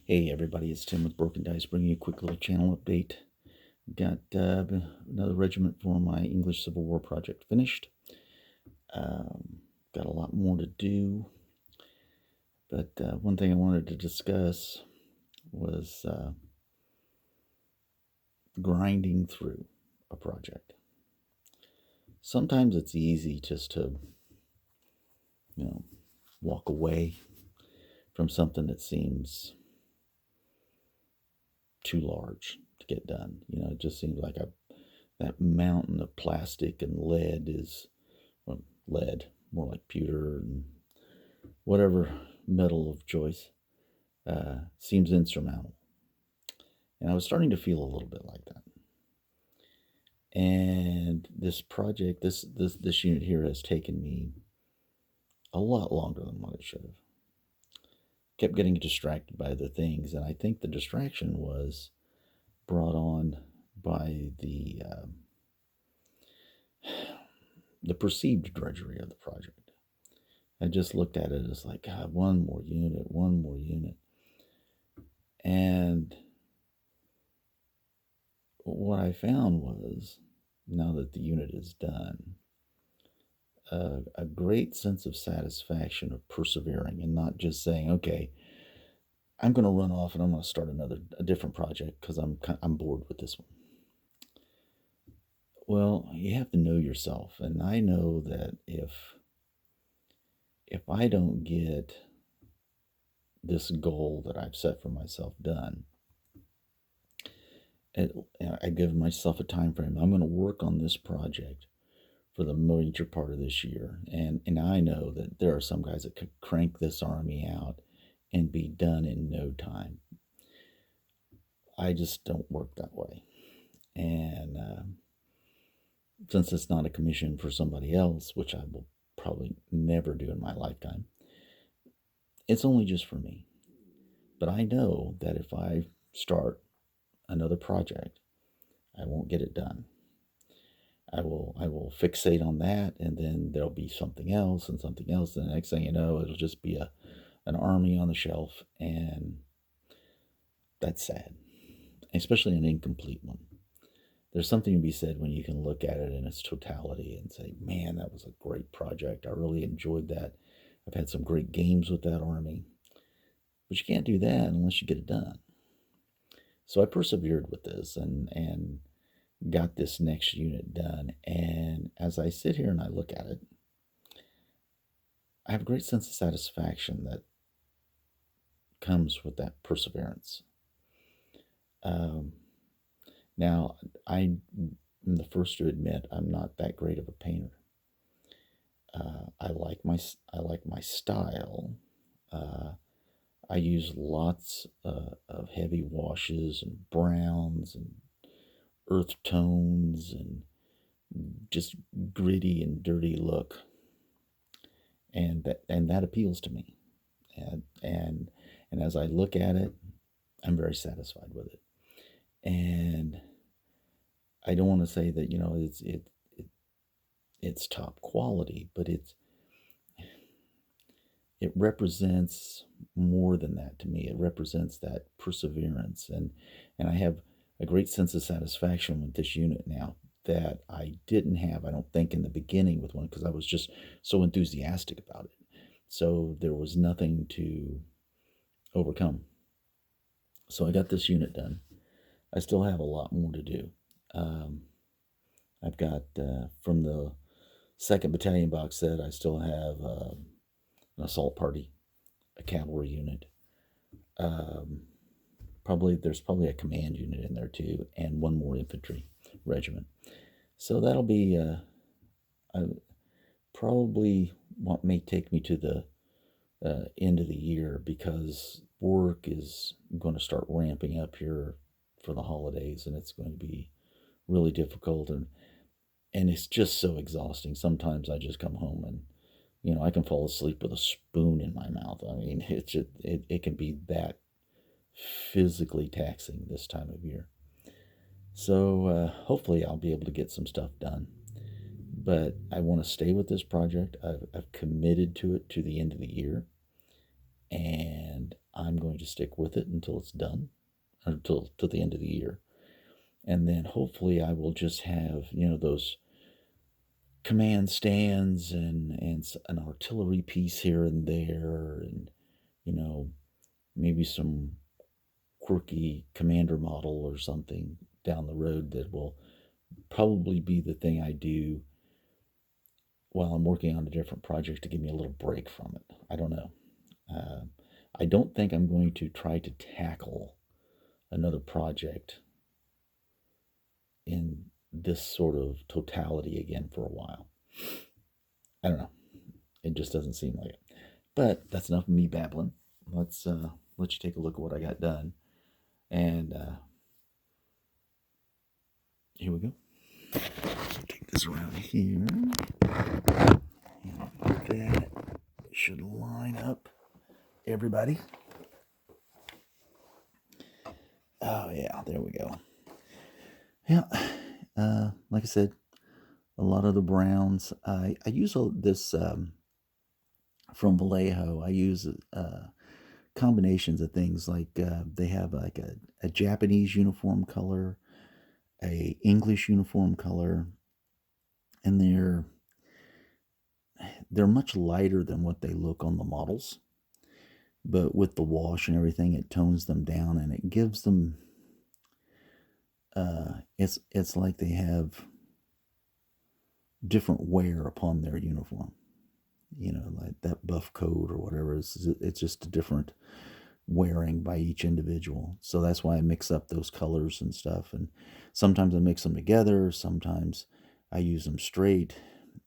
Hey everybody, it's Tim with Broken Dice bringing you a quick little channel update. Got another regiment for my English Civil War project finished. Got a lot more to do, but one thing I wanted to discuss was grinding through a project. Sometimes it's easy just to, walk away from something that seems too large to get done. It just seems like that mountain of plastic and lead is, well, lead, more like pewter and whatever metal of choice, seems insurmountable. And I was starting to feel a little bit like that. And this project, this unit here has taken me a lot longer than what it should have. Kept getting distracted by other things, and I think the distraction was brought on by the perceived drudgery of the project. I just looked at it as like, God, one more unit. And what I found was, now that the unit is done, a great sense of satisfaction of persevering and not just saying, okay, I'm going to run off and I'm going to start a different project because I'm bored with this one. Well, you have to know yourself, and I know that if I don't get this goal that I've set for myself done, I give myself a time frame. I'm going to work on this project for the major part of this year, and I know that there are some guys that could crank this army out and be done in no time. I just don't work that way, and since it's not a commission for somebody else, which I will probably never do in my lifetime, it's only just for me. But I know that if I start another project, I won't get it done. I will fixate on that, and then there'll be something else and something else, and the next thing you know, it'll just be an army on the shelf, and that's sad, especially an incomplete one. There's something to be said when you can look at it in its totality and say, man, that was a great project. I really enjoyed that. I've had some great games with that army. But you can't do that unless you get it done. So I persevered with this and got this next unit done. And as I sit here and I look at it, I have a great sense of satisfaction that comes with that perseverance. Now, I'm the first to admit I'm not that great of a painter. I like my style. I use lots of heavy washes and browns and earth tones and just gritty and dirty look, and that appeals to me. And as I look at it, I'm very satisfied with it. And I don't want to say that it's top quality, but it represents more than that to me. It represents that perseverance, and I have a great sense of satisfaction with this unit now that I didn't have, I don't think, in the beginning with one, because I was just so enthusiastic about it. So there was nothing to overcome. So I got this unit done. I still have a lot more to do. I've got, from the 2nd Battalion box set, I still have an assault party, a cavalry unit. There's probably a command unit in there too, and one more infantry regiment. So that'll be probably what may take me to the end of the year, because work is going to start ramping up here for the holidays, and it's going to be really difficult, and it's just so exhausting. Sometimes I just come home and I can fall asleep with a spoon in my mouth. I mean, it can be that physically taxing this time of year. So hopefully I'll be able to get some stuff done. But I want to stay with this project. I've committed to it to the end of the year. and I'm going to stick with it until it's done, or until to the end of the year. And then hopefully I will just have, those command stands and an artillery piece here and there, and you know maybe some quirky commander model or something down the road that will probably be the thing I do while I'm working on a different project to give me a little break from it. I don't know. I don't think I'm going to try to tackle another project in this sort of totality again for a while. I don't know. It just doesn't seem like it. But that's enough of me babbling. Let's let you take a look at what I got done. And here we go. Take this around here. That should line up everybody. Oh yeah, there we go. Yeah, like I said, a lot of the browns. I use this from Vallejo. I use combinations of things, like they have like a Japanese uniform color, a English uniform color, and they're much lighter than what they look on the models. But with the wash and everything, it tones them down, and it gives them. It's like they have different wear upon their uniform. Like that buff coat or whatever. It's just a different wearing by each individual. So that's why I mix up those colors and stuff. And sometimes I mix them together. Sometimes I use them straight,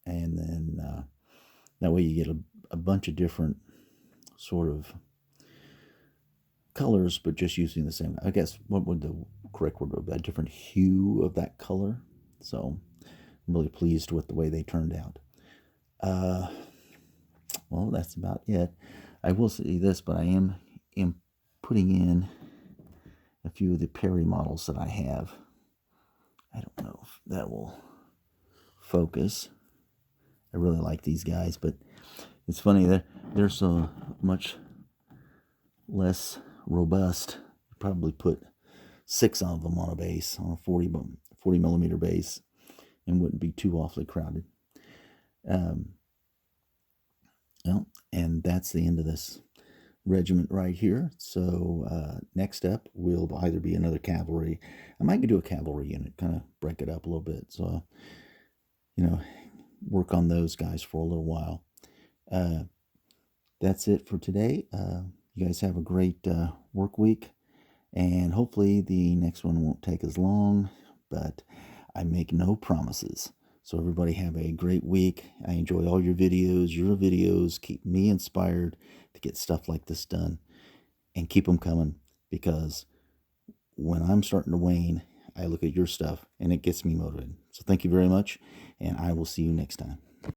and then that way you get a bunch of different sort of colors, but just using the same. I guess what would the correct word be? A different hue of that color. So I'm really pleased with the way they turned out. Well, that's about it. I will say this, but I am putting in a few of the Perry models that I have. I don't know if that will focus. I really like these guys, but it's funny, they're so much less robust. Probably put 6 of them on a base, on a 40 millimeter base, and wouldn't be too awfully crowded. Well, and that's the end of this regiment right here. So next up will either be another cavalry. I might do a cavalry unit, kind of break it up a little bit. So, work on those guys for a little while. That's it for today. You guys have a great work week, and hopefully the next one won't take as long, but I make no promises. So everybody have a great week. I enjoy all your videos. Your videos keep me inspired to get stuff like this done, and keep them coming, because when I'm starting to wane, I look at your stuff and it gets me motivated. So thank you very much, and I will see you next time.